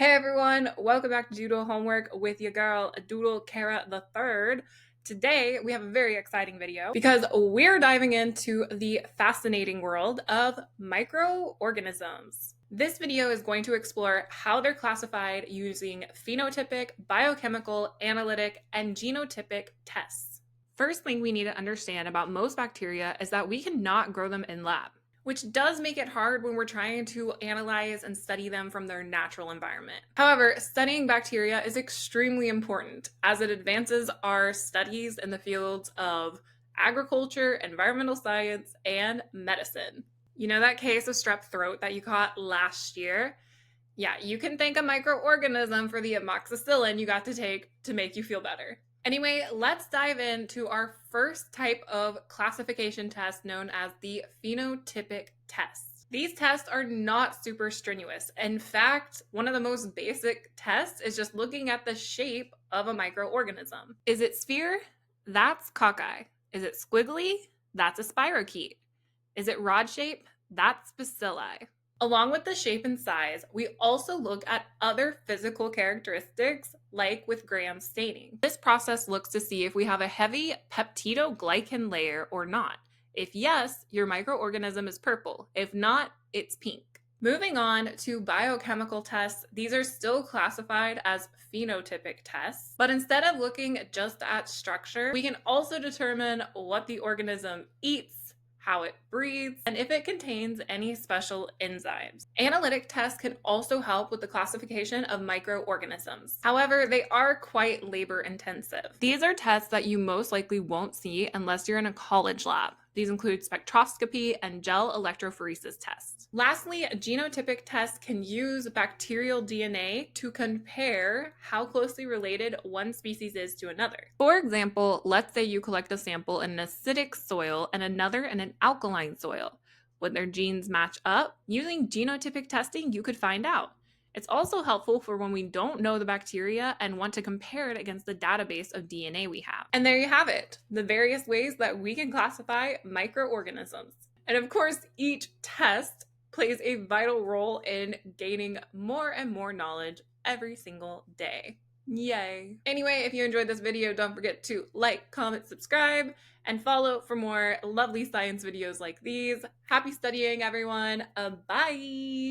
Hey everyone, welcome back to Doodle Homework with your girl, Doodle Kara the Third. Today we have a very exciting video because we're diving into the fascinating world of microorganisms. This video is going to explore how they're classified using phenotypic, biochemical, analytic, and genotypic tests. First thing we need to understand about most bacteria is that we cannot grow them in lab, which does make it hard when we're trying to analyze and study them from their natural environment. However, studying bacteria is extremely important as it advances our studies in the fields of agriculture, environmental science, and medicine. You know that case of strep throat that you caught last year? Yeah, you can thank a microorganism for the amoxicillin you got to take to make you feel better. Anyway, let's dive into our first type of classification test known as the phenotypic tests. These tests are not super strenuous. In fact, one of the most basic tests is just looking at the shape of a microorganism. Is it sphere? That's cockeye. Is it squiggly? That's a spirochete. Is it rod shape? That's bacilli. Along with the shape and size, we also look at other physical characteristics like with Gram staining. This process looks to see if we have a heavy peptidoglycan layer or not. If yes, your microorganism is purple. If not, it's pink. Moving on to biochemical tests, these are still classified as phenotypic tests, but instead of looking just at structure, we can also determine what the organism eats, how it breathes, and if it contains any special enzymes. Analytic tests can also help with the classification of microorganisms. However, they are quite labor intensive. These are tests that you most likely won't see unless you're in a college lab. These include spectroscopy and gel electrophoresis tests. Lastly, genotypic tests can use bacterial DNA to compare how closely related one species is to another. For example, let's say you collect a sample in an acidic soil and another in an alkaline soil. Would their genes match up? Using genotypic testing, you could find out. It's also helpful for when we don't know the bacteria and want to compare it against the database of DNA we have. And there you have it, the various ways that we can classify microorganisms. And of course, each test plays a vital role in gaining more and more knowledge every single day. Yay. Anyway, if you enjoyed this video, don't forget to like, comment, subscribe, and follow for more lovely science videos like these. Happy studying, everyone. Bye.